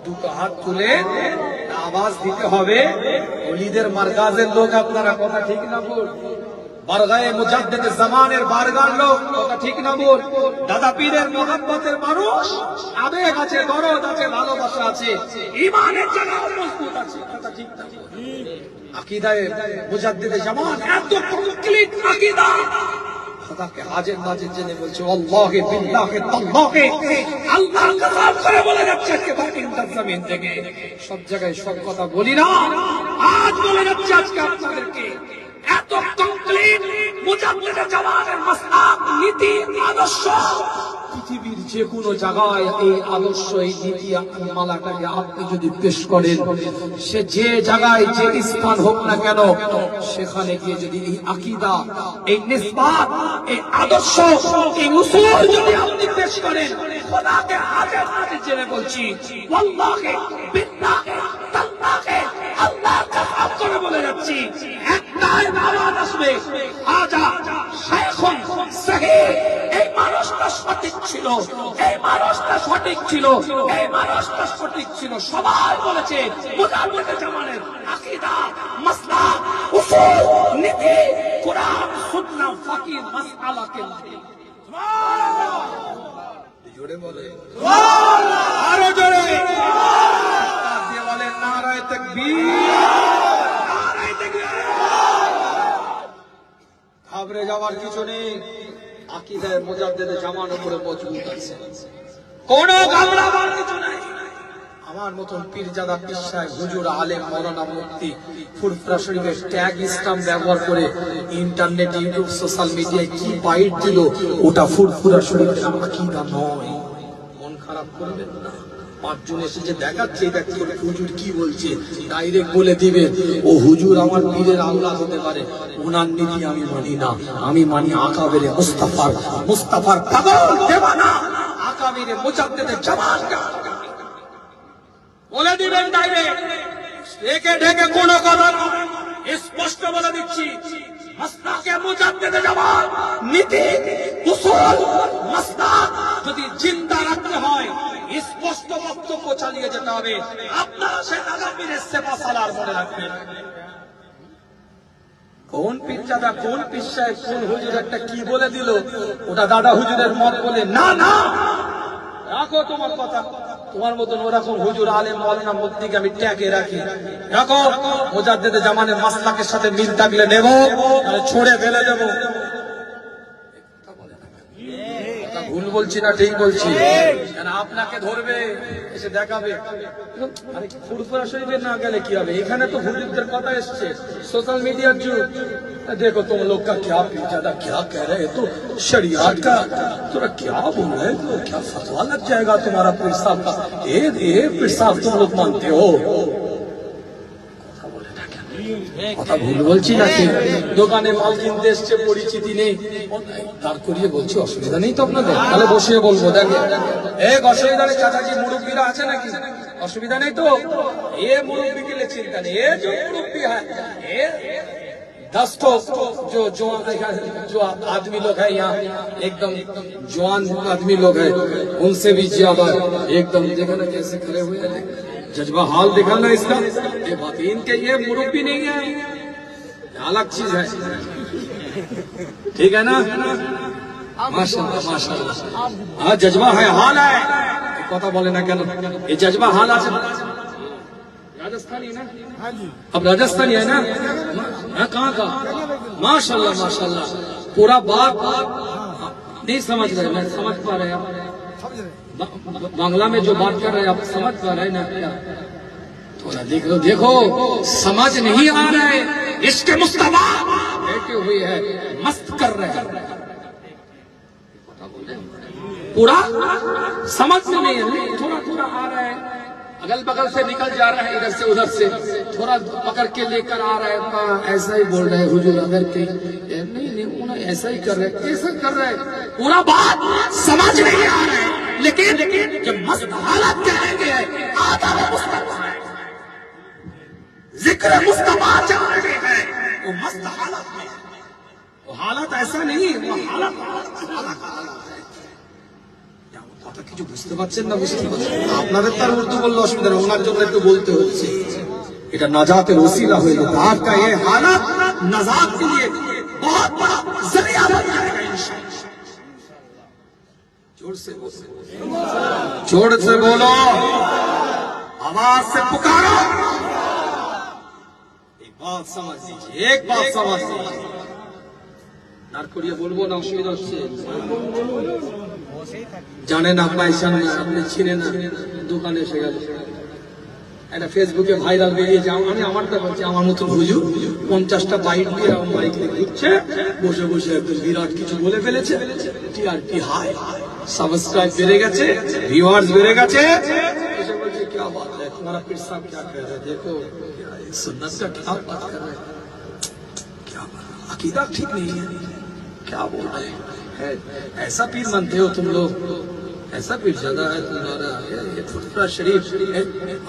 দুটো হাত তুলে আওয়াজ দিতে হবে। ওলিদের মারকাজের লোক আপনারা, কথা ঠিক না বল? বারগায়ে মুজাদ্দিদ জামানের বারগার লোক, কথা ঠিক না বল? দাদা পীরের মোহাব্বতের মানুষ, আবেগ আছে, দরদ আছে, ভালোবাসা আছে, ঈমানের জায়গাও মজবুত আছে, কথা ঠিক না বল? আকীদায়ে মুজাদ্দিদ জামান এত কমপ্লিট আকীদা, খোদাকে হাজির নাজির জেনে বলছে আল্লাহে বিল্লাহে তাল্লাহে, আল্লাহর কসম করে বলে যাচ্ছে আজকে বাকিন্দার জমিন থেকে, সব জায়গায় সব কথা বলি না, আজ বলে যাচ্ছে আজকে আপনাদেরকে এত কমপ্লিট মুজাদ্দিদ জামানের মাসলাক, নীতি, আদর্শ, পৃথিবীর যে কোনো জায়গায় এই আদর্শ, এই নীতি মালাটাকে আপনি যদি পেশ করেন, সে যে জায়গায় যে স্থান হোক না কেন, সেখানে গিয়ে যদি এই আকীদা, এই নিসবাত, এই আদর্শ, এই উসুল যদি আপনি পেশ করেন, খোদাকে হাজির নাজির জেনে বলছি ওয়াল্লাহি বিল্লাহি তাল্লাহি, আল্লাহর কসম করে বলে যাচ্ছি একটাই আওয়াজ আসবে, আজা শাইখুন সহিহ। এই মানুষটা সঠিক ছিল, এই মানুষটা সঠিক ছিল, এই মানুষটা সঠিক ছিল। সবাই বলেছে মুজাদ্দিদ জামানের আকীদা, মাসলাক, উসুল, নীতি, কোরআন, সুন্নাহ, ফিকহ, মাসআলাকে সুবহানাল্লাহ। জোরে বলে সুবহানাল্লাহ, আরো জোরে দিয়ে বলে নারায়ে তাকবীর, নারায়ে তাকবীর। ঘাবড়ে যাওয়ার কিছু নেই, আকীদায়ে মুজাদ্দিদ জামান উপরে মজবুত আছে, কোনো ঘাবড়াবার কিছু নাই। আমার মতন পীরজাদা পীর সাহেব, হুজুর, আলেম, মাওলানা, মুফতি ফুরফুরা শরীফের ট্যাগ ইসলাম ব্যবহার করে ইন্টারনেট, ইউটিউব, সোশ্যাল মিডিয়ায় কি বাইট দিল, ওটা ফুরফুরা শরীফের আকীদা নয়। মন খারাপ করবেন না, পাঁচজন এসে যে দেখাচ্ছে হুজুর কি বলছে, ডাইরেক্ট বলে দিবে ও হুজুর আমার পীরের আওলাদ হতে পারে, ওনার নীতি আমি মানি না, আমি মানি আকাবেরে মুস্তাফার পাগল দেওয়ানা, আকাবেরে মুজাদ্দিদ জামানকে বলে দিবেন ডাইরেক্ট, একে ঢেকে কোনো কথা নয়, স্পষ্ট বলে দিচ্ছি। মাসলাকে মুজাদ্দিদ জামান, নীতি, উসুল, মাসলাক যদি জিন্দা রাখতে হয়, স্পষ্ট বক্তব্য চালিয়ে যেতে হবে। আপনারা সে দাদা পীরের সেবা সালার মনে রাখবেন। কোন পীরজাদা, কোন পীর সাহেব, কোন হুজুর একটা কি বলে দিল, ওটা দাদা হুজুরের মত বলে না, না রাখো তোমার কথা। তোমার মতন ওরকম হুজুর, আলেম, মাওলানা, মুফতিকে আমি ট্যাগে রাখি, রাখো। মুজাদ্দিদ জামানের মাসলাকের সাথে মিল থাকলে নেব, তাহলে ছড়ে ফেলে দেবো। ভুল বলছি না ঠিক বলছি? আপনাকে ধরবে, এসে দেখাবে। আরে ফুরফুরা শরীফে না গেলে কি হবে? এখানে তো হুজুরদের কথা এসছে, সোশ্যাল मीडिया যুগ। देखो तुम लोग का क्या पीरजादा क्या कह रहे हैं, तो शरीयत का थोड़ा क्या बोल रहे हो, क्या फतवा लग जाएगा तुम्हारा पीर साहब का। ए पीर साहब तुम लोग मानते हो? কথা ভুল বলছি নাকি? দোকানে মাল কিনতে এসছে, পরিচিতি নেই, তার করিয়ে বলছি অসুবিধা নেই তো আপনাদের, তাহলে বসিয়ে বলবো দেখে এক অসুবিধা নেই, চাচাজি মুরব্বীরা আছে নাকি, অসুবিধা নেই তো? এ মুরব্বী के लिए चिंता नहीं, ये जो मुरब्बी है, ये 10 जो आदमी लोग है यहाँ, एकदम जवान आदमी लोग है, उनसे भी ज्यादा एकदम देखो ना कैसे खड़े हुए हैं, जज्बा हाल देखा ना इसका। ये बात इनके, ये मुरब्बी नहीं है, अलग चीज है, ठीक है ना? माशाल्लाह माशाल्लाह, हाँ जज्बा है, हाल है, কথা বলে না কেন? এই जज्बा हाल আছে। राजस्थानी है ना? हाँ जी, अब राजस्थानी है ना? कहाँ का? माशाल्लाह माशाल्लाह, पूरा बात नहीं समझ रहे, मैं समझ पा रहे आप बांग्ला में जो बात कर रहे हैं, आप समझ पा रहे हैं ना? थोड़ा देख लो, देखो समझ नहीं आ रहा है, इसके मुस्तफा बैठे हुए है, मस्त कर रहे हैं, पूरा समझ में नहीं है, थोड़ा थोड़ा आ रहा है, अगल बगल से निकल जा रहा है, इधर से उधर से थोड़ा पकड़ के लेकर आ रहा है, ऐसा ही बोल रहे हैं हुजूर, अगर के नहीं उन्हें ऐसा ही कर रहे हैं, कैसे कर रहे हैं, पूरा बात समझ नहीं आ रहा है, लेकिन जब मस्त हालत कहेंगे, आदम मुस्तफा है, जिक्र मुस्तफा चल रहे हैं, वो मस्त हालत में, वो हालत ऐसा नहीं, वो हालत है। কথা কিছু বুঝতে পারছেন না? বুঝতে পারছেন? আপনাদের তার উর্দু বললে অসুবিধা নেই, ওনার জন্য একটু বলতে হচ্ছে। এটা নাজাতের ওসিলা হইল, आपका ये हालत नजात के लिए बहुत बड़ा जरिया बन जाएगा इंशाअल्लाह। जोर से बोलो, जोर से बोलो, आवाज से पुकारो। एक बात समझ लीजिए, एक बात समझ लीजिए। नार करिए बोलबो ना, অসুবিধা হচ্ছে। জানেন পয়সা নেই, আপনি ছিলেন না, দোকানে এসে গেল, একটা ফেসবুকে ভাইরাল বেরিয়ে যাও, আমি আমারটা বলছি, আমার মতো হুজুর 50টা বাইক দিয়ে আমার বাইক নিয়ে ঘুরছে, বসে বসে একদম বিরাট কিছু বলে ফেলেছে, টিআরপি হাই, সাবস্ক্রাইব বেড়ে গেছে, ভিউয়ার্স বেড়ে গেছে, এসে বলছে क्या बात है तुम्हारा पीर साहब क्या कह रहे हैं, देखो सुन्नत का क्या बात कर रहे हैं, क्या अकीदा ठीक नहीं है, क्या बोल रहे हैं, ऐसा पीर मानते हो तुम लोग, ऐसा पीर ज्यादा है तुम्हारा, ये फुटरा शरीफ है,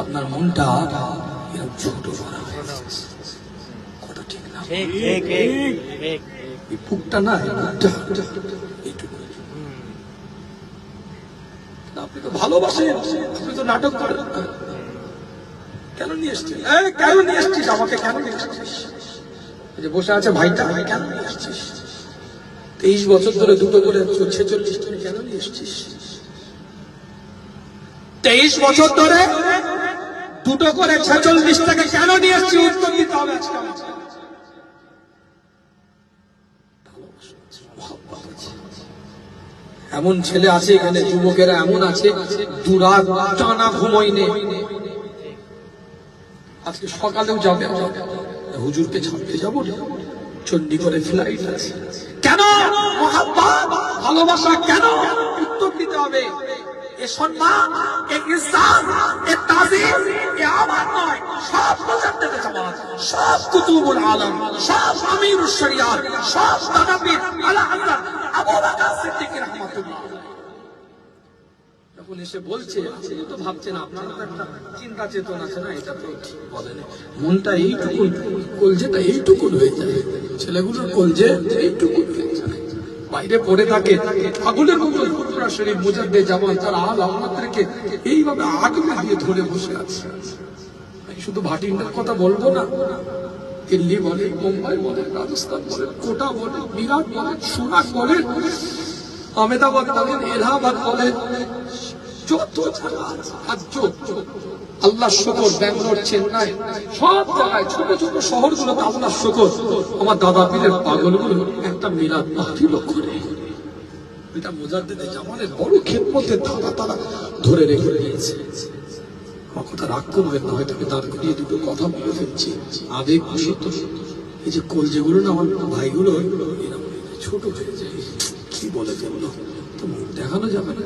अपना मुंडा ছোট বড় কথা ঠিক না, ঠিক ঠিক এই ফুকটা না, এইটুকু আপনি তো ভালোবাসেন, আপনি তো নাটক করেন, কেন নিয়ে এসছিস, কেন নিয়ে এসছিস আমাকে, কেন নিয়ে এসছিস, যে বসে আছে ভাইটা, কেন নিয়ে এসছিস, 23 বছর ধরে দুটো করে 46 জন কেন নিয়ে এসছিস, 23 বছর ধরে দুটো করে 46 টাকা কেন নিয়ে এসছি, উত্তর দিতে হবে আজকে। এমন ছেলে আছে এখানে, যুবকেরা এমন আছে, দুরাত টানা ঘুমোই নেই, আজকে সকালেও যাবে, হুজুরকে ছাড়তে যাবো, চণ্ডীগড়ে ফ্লাইট আছে, কেন মহাব্বত ভালোবাসা, কেন উত্তর দিতে হবে। এ সম্মান, এ ইজ্জত, এ তাজিম, এ আমার নয়, সব মুজাদ্দিদ জামাত, সব কুতুবুল আলম, সব আমিরুশ শরিয়াত, সব তানাবির আলা হযরত আবু বকর সিদ্দিক রাহমাতুল্লাহ যখন এসে বলছে, আপনি তো ভাবছেন আপনার তো একটা চিন্তা চেতনা আছে না, এটা তো ঠিক বলেন, মনটা এইটুকু, কলজেটা এইটুকু হয়ে যায়, ছেলেগুলোর কলজে এইটুকু হয়ে যায়, বাইরে পড়ে থাকে আগুনের মতো ফুটফুরা শরীফ মুজাদ্দিদ জামান, তার আল আমাদেরকে এইভাবে আগলে দিয়ে ধরে বসে আছে। শুধু ভাটিন্ডার কথা বলবো না, দিল্লি বলে, মুম্বাই বলে, রাজস্থান বলে, কোটা বলে, মিরাট বলে, সুরাট বলে, আহমেদাবাদ বলেন, এলাহাবাদ বলেন, যত আল্লাহ শুকর, ব্যাঙ্গালোর, চেন্নাই, সব জায়গায় ছোট ছোট শহরগুলোতে আল্লাহ শুকর, আমার দাদা পীরের পাগলগুলো একটা মিলাদ মাহফিল করে, এটা মুজাদ্দিদ জামানের বড় খেদমতের ধারা তারা ধরে রেখে দিয়েছে। আমার কথা রাগ করবেন না, হয়তো আমি দাঁড় করিয়ে দুটো কথা বলে ফেলছি, আবেগ বশত এই যে কলজেগুলো না আমার ভাইগুলো ছোট হয়ে যায়, কি বলে যেগুলো তো দেখানো যাবে না,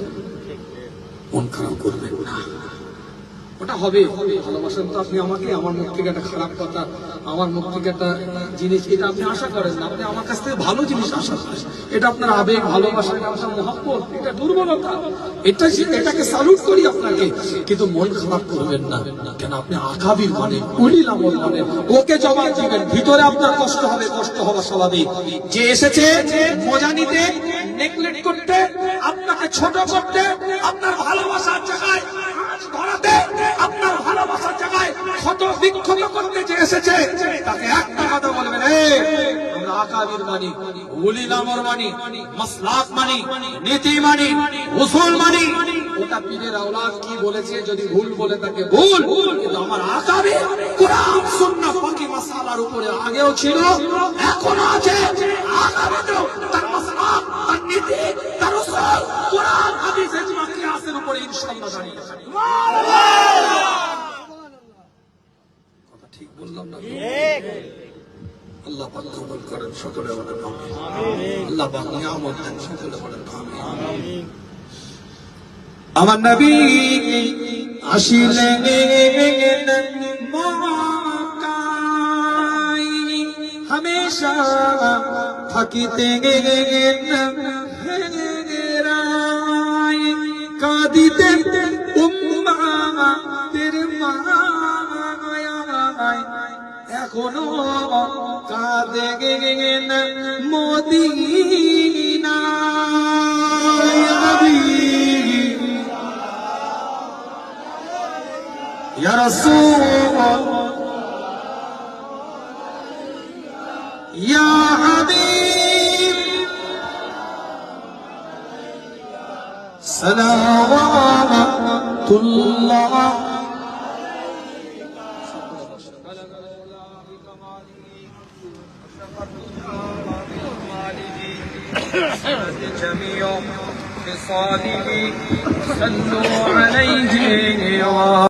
মন খারাপ করবেন না, ওটা হবে, ভালোবাসেন তো আপনি আমাকে, আমার মুখ থেকে একটা খারাপ কথা, আমার মুখ থেকে একটা জিনিস, এটা আপনি আশা করেন না, আপনি আমার কাছ থেকে ভালো জিনিস আশা করেন, এটা আপনার আবেগ, ভালোবাসা, আপনার মহব্বত, এটা দুর্বলতা, এটাকে স্যালুট করি আপনাকে, কিন্তু মন খারাপ করবেন না, কেন আপনি আকাবির মানে, উলিল আমল মানে, ওকে জবাব দিবেন, ভিতরে আপনার কষ্ট হবে, কষ্ট হওয়া স্বাভাবিক, যে এসেছে মজা নিতে, নেগলেক্ট করতে, আপনাকে ছোট করতে, আপনার ভালোবাসার জায়গায় ধরাতে, আপনার ভালোবাসার জায়গায় ক্ষত বিক্ষত করতে যে এসেছে, তাকে একটা কথা বলবেন, আমরা আকাবির মানি, উলিল আমর মানি, মাসলাক মানি, নীতি মানি, উসুল মানি, ওটা পীরের আওলাদ কি বলেছে যদি ভুল বলে তাকে ভুল, কিন্তু আমার আকাবির কোরআন সুন্নাহ ফাকি মাসালার উপরে আগেও ছিল, এখনো আছে, আকাবিরও তার মাসলাক, তার নীতি, তার উসুল, কোরআন হাদিস ইজমা কিয়াসের উপরে ইনশাআল্লাহ দাঁড়িয়ে আছে। কথা ঠিক বললাম না? আল্লাহ পাক কবুল করেন, সকলে বলেন আমিন। আল্লাহ পাক নিয়ামত দেন, সকলে বলেন আমিন। আমার নবী আসিলেন মক্কায়, হমেশা থাকিতেন হেরায়, কাঁদিতেন উম্মতের মায়ায়, এখনো কাঁদেন মদিনায়। ইয়া রাসূল ইয়া হাবিব সালাওয়াতুল্লাহ جميع خصاله صلوا عليه